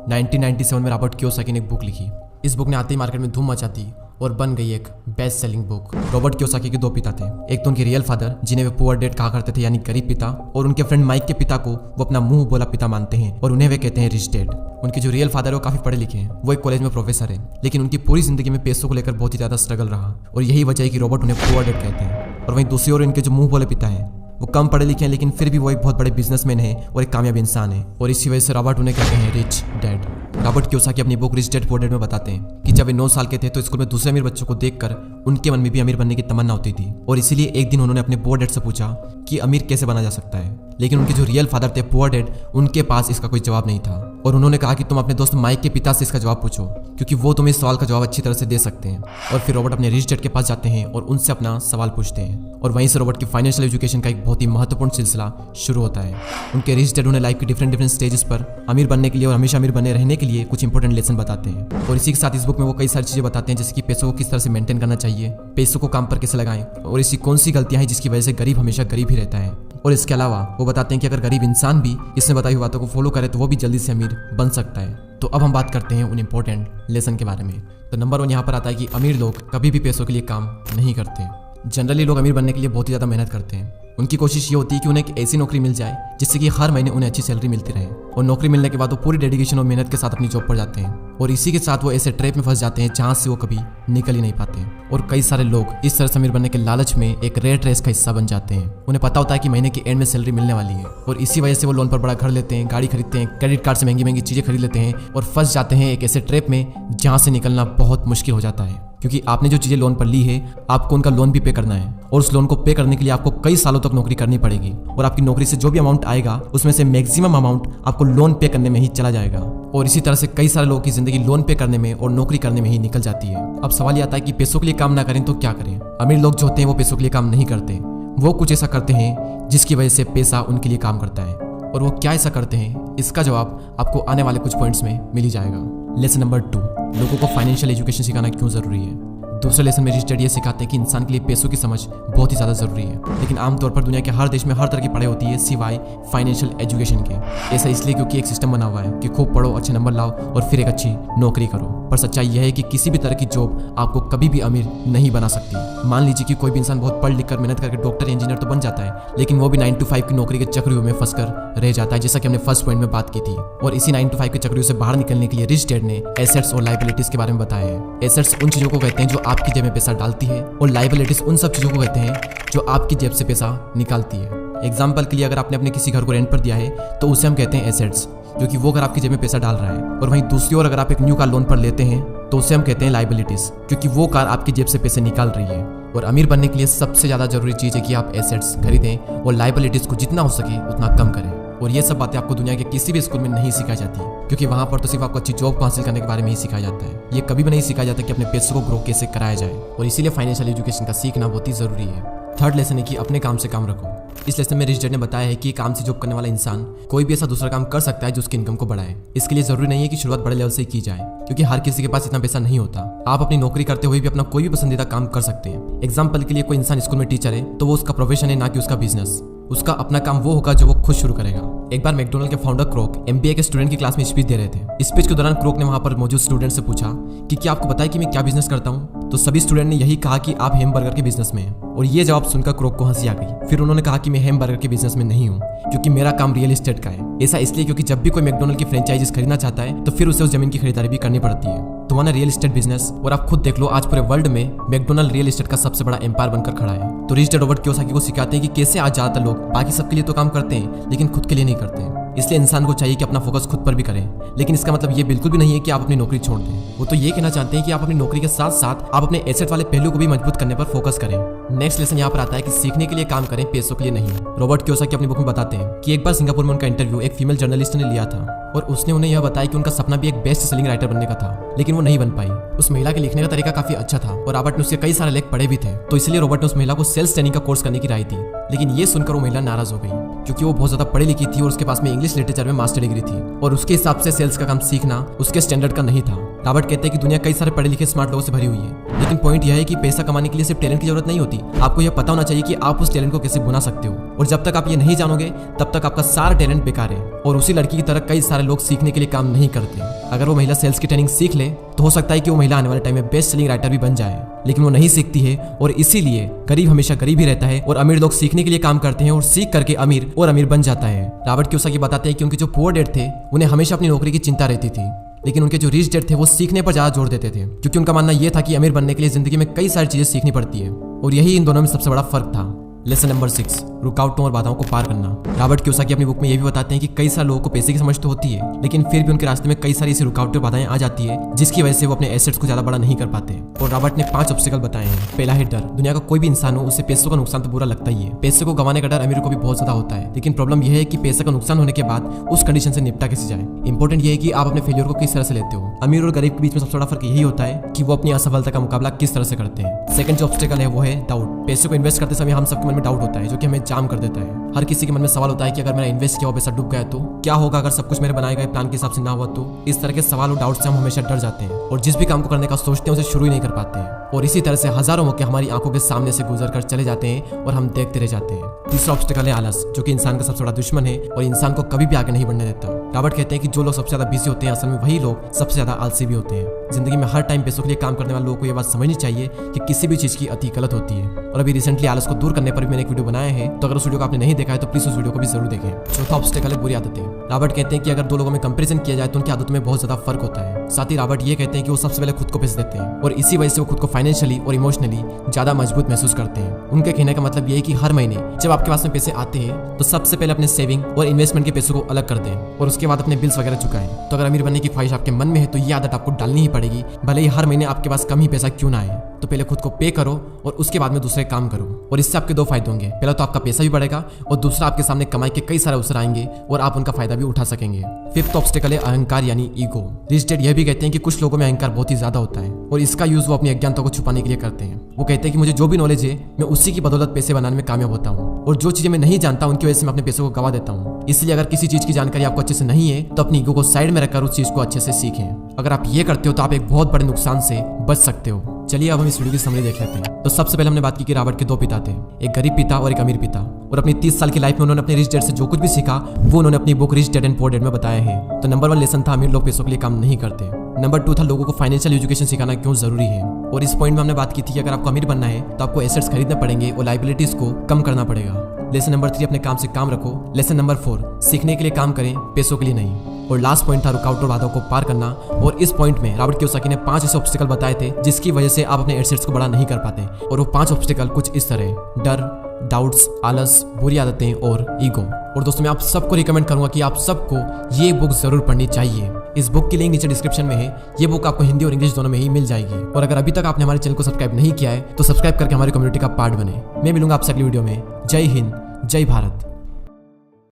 1997 में Robert Kiyosaki ने एक बुक लिखी। इस बुक ने आते ही मार्केट में धूम मचा दी और बन गई एक best selling book. Robert Kiyosaki के दो पिता थे, एक तो उनके रियल फादर जिन्हें वे पुअर डैड कहा करते थे यानी गरीब पिता, और उनके फ्रेंड माइक के पिता को वो अपना मुंह बोला पिता मानते हैं और उन्हें वे कहते हैं रिच डैड। उनके जो रियल फादर है वो काफी पढ़े लिखे हैं, वो एक कॉलेज में प्रोफेसर है, लेकिन उनकी पूरी जिंदगी में पैसों को लेकर बहुत ही ज्यादा स्ट्रगल रहा और यही वजह है कि रॉबर्ट उन्हें पुअर डैड कहते हैं। और वहीं दूसरी ओर इनके जो मुंह बोले पिता हैं वो कम पढ़े लिखे हैं, लेकिन फिर भी वो एक बहुत बड़े बिजनेसमैन है और एक कामयाब इंसान है, और इसी वजह से रॉबर्ट उन्हें कहते हैं रिच डैड। रॉबर्ट कियोसाकी अपनी book rich dad poor dad में बताते हैं कि जब वे 9 साल के थे तो स्कूल में दूसरे अमीर बच्चों को देखकर उनके मन में भी अमीर बनने की तमन्ना होती थी, और इसीलिए एक दिन उन्होंने अपने पुअर डैड से पूछा कि अमीर कैसे बना जा सकता है। लेकिन उनके जो रियल फादर थे पुअर डैड, उनके पास इसका कोई जवाब नहीं था, और उन्होंने कहा कि तुम अपने दोस्त माइक के पिता से इसका जवाब पूछो क्योंकि वो तुम्हें इस सवाल का जवाब अच्छी तरह से दे सकते हैं। और फिर रॉबर्ट अपने रिच डैड के पास जाते हैं और उनसे अपना सवाल पूछते हैं, और वहीं से रॉबर्ट की फाइनेंशियल एजुकेशन का एक बहुत ही महत्वपूर्ण सिलसिला शुरू होता है। उनके रिच डैड उन्हें लाइफ के डिफरेंट स्टेजेस पर अमीर बनने के लिए और हमेशा अमीर बने रहने के लिए कुछ इंपॉर्टेंट लेसन बताते हैं, और इसी के साथ इस बुक में वो कई सारी चीजें बताते हैं, जैसे कि पैसों को किस तरह से मेंटेन करना चाहिए, पैसों को काम पर कैसे लगाएं, और ऐसी कौन सी गलतियां हैं जिसकी वजह से गरीब हमेशा गरीब ही रहता है। और इसके अलावा वो बताते हैं कि अगर गरीब इंसान भी इसमें बताई हुई बातों को फॉलो करे तो वो भी जल्दी से अमीर बन सकता है। तो अब हम बात करते हैं उन इंपॉर्टेंट लेसन के बारे में। तो नंबर 1 यहाँ पर आता है कि अमीर लोग कभी भी पैसों के लिए काम नहीं करते। जनरली लोग अमीर बनने के लिए बहुत ही ज़्यादा मेहनत करते हैं। उनकी कोशिश ये होती है कि उन्हें एक ऐसी नौकरी मिल जाए जिससे कि हर महीने उन्हें अच्छी सैलरी मिलती रहे, और नौकरी मिलने के बाद वो पूरी डेडिकेशन और मेहनत के साथ अपनी जॉब पर जाते हैं, और इसी के साथ वो ऐसे ट्रैप में फंस जाते हैं जहाँ से वो कभी निकल ही नहीं पाते। और कई सारे लोग इस तरह से अमीर बनने के लालच में एक रेट रेस का हिस्सा बन जाते हैं। उन्हें पता होता है कि महीने के एंड में सैलरी मिलने वाली है, और इसी वजह से वो लोन पर बड़ा घर लेते हैं, गाड़ी खरीदते हैं, क्रेडिट कार्ड से महंगी महंगी चीजें खरीद लेते हैं और फंस जाते हैं एक ऐसे ट्रैप में जहाँ से निकलना बहुत मुश्किल हो जाता है, क्योंकि आपने जो चीजें लोन पर ली है आपको उनका लोन भी पे करना है, और उस लोन को पे करने के लिए आपको कई सालों तक नौकरी करनी पड़ेगी, और आपकी नौकरी से जो भी अमाउंट आएगा उसमें से मैक्सिमम अमाउंट आपको लोन पे करने में ही चला जाएगा। और इसी तरह से कई सारे लोगों की जिंदगी लोन पे करने में और नौकरी करने में ही निकल जाती है। अब सवाल ये आता है कि पैसों के लिए काम ना करें तो क्या करें। अमीर लोग जो होते हैं वो पैसों के लिए काम नहीं करते, वो कुछ ऐसा करते हैं जिसकी वजह से पैसा उनके लिए काम करता है, और वो क्या ऐसा करते हैं इसका जवाब आपको आने वाले कुछ पॉइंट्स में मिल ही जाएगा। लेसन नंबर 2, लोगों को फाइनेंशियल एजुकेशन सिखाना क्यों जरूरी है। दूसरे लेसन में रिच डैड ये सिखाते हैं कि इंसान के लिए पैसों की समझ बहुत ही ज़्यादा ज़रूरी है, लेकिन आमतौर पर दुनिया के हर देश में हर तरह की पढ़ाई होती है सिवाय फाइनेंशियल एजुकेशन के। ऐसा इसलिए क्योंकि एक सिस्टम बना हुआ है कि खूब पढ़ो, अच्छे नंबर लाओ और फिर एक अच्छी नौकरी करो। पर सच्चाई यह है कि किसी भी तरह की जॉब आपको कभी भी अमीर नहीं बना सकती। मान लीजिए कि कोई भी इंसान बहुत पढ़ लिख कर मेहनत करके डॉक्टर इंजीनियर तो बन जाता है, लेकिन वो भी 9 to 5 की नौकरी के चक्रव्यूह में फंसकर रह जाता है, जैसा कि हमने फर्स्ट पॉइंट में बात की थी। और इसी 9 to 5 के चक्रव्यूह से बाहर निकलने के लिए रिच डैड ने एसेट्स और लायबिलिटीज के बारे में बताया है। एसेट्स उन चीजों को कहते हैं जो आपकी जेब में पैसा डालती है, और लायबिलिटीज उन सब चीजों को कहते हैं जो आपकी जेब से पैसा निकालती है। एग्जाम्पल के लिए अगर आपने अपने किसी घर को रेंट पर दिया है तो उसे हम कहते हैं एसेट्स, क्योंकि वो घर आपकी जेब में पैसा डाल रहा है। और वहीं दूसरी ओर अगर आप एक न्यू कार लोन पर लेते हैं तो उसे हम कहते हैं लायबिलिटीज, क्योंकि वो कार आपकी जेब से पैसे निकाल रही है। और अमीर बनने के लिए सबसे ज्यादा जरूरी चीज है कि आप एसेट्स खरीदें और लायबिलिटीज को जितना हो सके उतना कम करें। और ये सब बातें आपको दुनिया के किसी भी स्कूल में नहीं सिखाई जाती, क्योंकि वहां पर तो सिर्फ आपको अच्छी जॉब को हासिल करने के बारे में ही सिखाया जाता है। ये कभी भी नहीं सिखाया जाता कि अपने पैसों को ग्रो कैसे कराया जाए, और इसीलिए फाइनेंशियल एजुकेशन का सीखना बहुत ही जरूरी है। थर्ड लेसन है कि अपने काम से काम रखो। इस लेसन में रिच डैड ने बताया है कि काम से जॉब करने वाला इंसान कोई भी ऐसा दूसरा काम कर सकता है जो उसकी इनकम को बढ़ाए। इसके लिए जरूरी नहीं है कि शुरुआत बड़े लेवल से ही की जाए, क्योंकि हर किसी के पास इतना पैसा नहीं होता। आप अपनी नौकरी करते हुए भी अपना कोई भी पसंदीदा काम कर सकते हैं। एग्जाम्पल के लिए कोई इंसान स्कूल में टीचर है तो वो उसका प्रोफेशन है, ना कि उसका बिजनेस। उसका अपना काम वो होगा जो वो खुद शुरू करेगा। एक बार मैकडॉनल्ड के फाउंडर क्रोक MBA के स्टूडेंट की क्लास में स्पीच दे रहे थे। स्पीच के दौरान क्रोक ने वहां पर मौजूद स्टूडेंट से पूछा कि क्या आपको पता है कि मैं क्या बिजनेस करता हूं। तो सभी स्टूडेंट ने यही कहा कि आप हैमबर्गर के बिजनेस में हैं, और ये जवाब सुनकर क्रोक को हंसी आ गई। फिर उन्होंने कहा कि मैं हैमबर्गर के बिजनेस में नहीं हूं, क्योंकि मेरा काम रियल एस्टेट का है। ऐसा इसलिए क्योंकि जब भी कोई मैकडॉनल्ड की फ्रेंचाइजीज खरीदना चाहता है तो फिर उसे उस जमीन की खरीदारी भी करनी पड़ती है। तो वहाँ रियल एस्टेट बिजनेस, और आप खुद देख लो आज पूरे वर्ल्ड में मैकडॉनल्ड रियल एस्टेट का सबसे बड़ा एम्पायर बनकर खड़ा है। तो रिच डैड रॉबर्ट कियोसाकी को सिखाते हैं कि कैसे आज ज्यादातर लोग बाकी सबके लिए तो काम करते हैं लेकिन खुद के लिए नहीं करते। इसलिए इंसान को चाहिए कि अपना फोकस खुद पर भी करें, लेकिन इसका मतलब ये बिल्कुल भी नहीं है कि आप अपनी नौकरी छोड़ दें। वो तो ये कहना चाहते हैं कि आप अपनी नौकरी के साथ साथ आप अपने एसेट वाले पहलू को भी मजबूत करने पर फोकस करें। नेक्स्ट लेसन यहाँ पर आता है कि सीखने के लिए काम करें, पैसों के लिए नहीं। रॉबर्ट कियोसाकी अपनी बुक में बताते हैं कि एक बार सिंगापुर में उनका इंटरव्यू एक फीमेल जर्नलिस्ट ने लिया था, और उसने उन्हें यह बताया कि उनका सपना भी एक बेस्ट सेलिंग राइटर बनने का था, लेकिन वो नहीं बन पाई। उस महिला के लिखने का तरीका काफी अच्छा था और रॉबर्ट ने उसके कई सारे लेख पढ़े भी थे, तो इसलिए रॉबर्ट ने उस महिला को सेल्स ट्रेनिंग का कोर्स करने की राय दी। लेकिन ये सुनकर वो महिला नाराज हो गई, क्योंकि वो बहुत ज्यादा पढ़ी लिखी थी और उसके पास में इंग्लिश लिटरेचर में मास्टर डिग्री थी, और उसके हिसाब से सेल्स का काम सीखना उसके स्टैंडर्ड का नहीं था। रॉबर्ट कहते हैं कि दुनिया कई सारे पढ़े लिखे स्मार्ट लोगों से भरी हुई है, लेकिन पॉइंट यह है कि पैसा कमाने के लिए सिर्फ टैलेंट की जरूरत नहीं होती। आपको यह पता होना चाहिए कि आप उस टैलेंट को कैसे बुना सकते हो, और जब तक आप ये नहीं जानोगे तब तक आपका सारा टैलेंट बेकार है। और उसी लड़की की तरह कई सारे लोग सीखने के लिए काम नहीं करते। अगर वो महिला सेल्स की ट्रेनिंग सीख ले तो हो सकता है कि वो महिला आने वाले टाइम में बेस्ट सेलिंग राइटर भी बन जाए, लेकिन वो नहीं सीखती है और इसीलिए गरीब हमेशा गरीब ही रहता है और अमीर लोग सीखने के लिए काम करते हैं और सीख करके अमीर और अमीर बन जाता है। रॉबर्ट कियोसाकी बताते हैं कि उनके जो पुअर डैड थे उन्हें हमेशा अपनी नौकरी की चिंता रहती थी, लेकिन उनके जो रिच डैड थे वो सीखने पर ज्यादा जोर देते थे, क्योंकि उनका मानना यह था कि अमीर बनने के लिए जिंदगी में कई सारी चीजें सीखनी पड़ती है। और यही इन दोनों में सबसे बड़ा फर्क था। लेसन नंबर 6, रुकावटों और बाधाओं को पार करना। रॉबर्ट कियोसाकी अपनी बुक में यह भी बताते हैं कि कई सारे लोगों को पैसे की समझ तो होती है, लेकिन फिर भी उनके रास्ते में कई सारी ऐसी रुकावटें और बाधाएं आ जाती है जिसकी वजह से वो अपने एसेट्स को ज्यादा बड़ा नहीं कर पाते। और रॉबर्ट ने 5 ऑब्स्टिकल बताए हैं। पहला है डर। दुनिया का कोई भी इंसान हो उसे पैसों का नुकसान तो बुरा लगता ही है। पैसे को गंवाने का डर अमीरों को भी बहुत ज्यादा होता है, लेकिन प्रॉब्लम यह है कि पैसे का नुकसान होने के बाद उस कंडीशन से निपटा कैसे जाए। इंपॉर्टेंट यह है कि आप अपने फेलियर को किस तरह से लेते हो। अमीर और गरीब के बीच में सबसे बड़ा फर्क यही होता है कि वो अपनी असफलता का मुकाबला किस तरह से करते हैं। सेकंड जो ऑब्स्टिकल है वो है डाउट। पैसे को इन्वेस्ट करते समय हम सबके मन में डाउट होता है जो कि हमें जाम कर देता है। हर किसी के मन में सवाल होता है कि अगर मेरा इन्वेस्ट किया हुआ पैसा डूब गया तो क्या होगा, अगर सब कुछ मेरे बनाए गए प्लान के हिसाब से ना हुआ तो। इस तरह के सवाल और डाउट से हम हमेशा डर जाते हैं और जिस भी काम को करने का सोचते हैं उसे शुरू ही नहीं कर पाते हैं। और इसी तरह से हजारों मौके हमारी आंखों के सामने से गुजर कर चले जाते हैं और हम देखते रह जाते हैं। तीसरा ऑब्स्टिकल है आलस, जो कि इंसान का सबसे बड़ा दुश्मन है और इंसान को कभी भी आगे नहीं बढ़ने देता। रॉबर्ट कहते हैं कि जो लोग सबसे ज्यादा बिजी होते हैं असल में वही लोग सबसे ज्यादा आलसी भी होते हैं। जिंदगी में हर टाइम पैसों के लिए काम करने वाले लोगों को यह बात समझनी चाहिए कि किसी भी चीज की अति गलत होती है। और अभी रिसेंटली आलस को दूर करने पर भी मैंने एक वीडियो बनाया है, तो अगर उस वीडियो को आपने नहीं देखा है तो प्लीज उस वीडियो को भी जरूर देखें। चौथा ऑब्स्टिकल है बुरी आदतें। रॉबर्ट कहते हैं कि अगर दो लोगों में कंपैरिजन किया जाए तो उनकी आदतों में बहुत ज्यादा फर्क होता है। साथ ही रॉबर्ट ये कहते हैं कि वो सबसे पहले खुद को पैसे देते हैं और इसी वजह से वो खुद को फाइनेंशियली और इमोशनली ज्यादा मजबूत महसूस करते हैं। उनके कहने का मतलब ये है कि हर महीने जब आपके पास में पैसे आते हैं तो सबसे पहले अपने सेविंग और इन्वेस्टमेंट के पैसों को अलग कर दें और उसके बाद अपने बिल्स वगैरह चुकाएं। तो अगर अमीर बनने की ख्वाहिश आपके मन में है तो ये आदत आपको डालनी ही पड़ेगी, भले ही हर महीने आपके पास कम ही पैसा क्यों ना आए। तो पहले खुद को पे करो और उसके बाद में दूसरे काम करो, और इससे आपके 2 फायदे होंगे। पहला तो आपका पैसा भी बढ़ेगा और दूसरा आपके सामने कमाई के कई सारे अवसर आएंगे और आप उनका फायदा भी उठा सकेंगे। फिफ्थ ऑब्स्टिकल है अहंकार यानी ईगो। रिच डैड यह भी कहते हैं कि कुछ लोगों में अहंकार बहुत ही ज्यादा होता है और इसका यूज वो अपनी अज्ञानता को छुपाने के लिए करते हैं। वो कहते हैं कि मुझे जो भी नॉलेज है मैं उसी की बदौलत पैसे बनाने में कामयाब होता हूँ, और जो चीजें मैं नहीं जानता उनकी वजह से मैं अपने पैसों को गवा देता हूँ। इसलिए अगर किसी चीज की जानकारी आपको अच्छे से नहीं है तो अपनी ईगो को साइड में रखकर उस चीज को अच्छे से सीखें। अगर आप ये करते हो तो आप एक बहुत बड़े नुकसान से बच सकते हो। चलिए अब हम इस वीडियो की समरी देख लेते हैं। तो सबसे पहले हमने बात की कि रॉबर्ट के 2 पिता थे, एक गरीब पिता और एक अमीर पिता, और अपनी 30 साल की लाइफ में उन्होंने अपने रिच डैड से जो कुछ भी सीखा वो उन्होंने अपनी book rich dad and poor dad में बताया है। तो नंबर 1 लेसन था अमीर लोग पैसों के लिए काम नहीं करते। नंबर 2 था लोगों को फाइनेंशियल एजुकेशन सिखाना क्यों जरूरी है, और इस पॉइंट में हमने बात की थी कि अगर आपको अमीर बनना है तो आपको एसेट्स खरीदने पड़ेंगे और लाइबिलिटीज को कम करना पड़ेगा। लेसन नंबर 3 अपने काम से काम रखो। लेसन नंबर 4 सीखने के लिए काम करें, पैसों के लिए नहीं। और लास्ट पॉइंट था रुकावट और बाधाओं को पार करना, और इस पॉइंट में रॉबर्ट कियोसाकी ने 5 ऐसे ऑब्स्टिकल बताए थे जिसकी वजह से आप अपने एसेट्स को बड़ा नहीं कर पाते। और वो 5 ऑब्स्टिकल कुछ इस तरह: डर, डाउट्स, आलस, बुरी आदतें और ईगो। और दोस्तों मैं आप सबको रिकमेंड करूंगा कि आप सबको ये बुक जरूर पढ़नी चाहिए। इस बुक की लिंक नीचे डिस्क्रिप्शन में है। ये बुक आपको हिंदी और इंग्लिश दोनों में ही मिल जाएगी। और अगर अभी तक आपने हमारे चैनल को सब्सक्राइब नहीं किया है तो सब्सक्राइब करके हमारी कम्युनिटी का पार्ट बने। मैं मिलूंगा आपसे अगली वीडियो में। जय हिंद, जय भारत।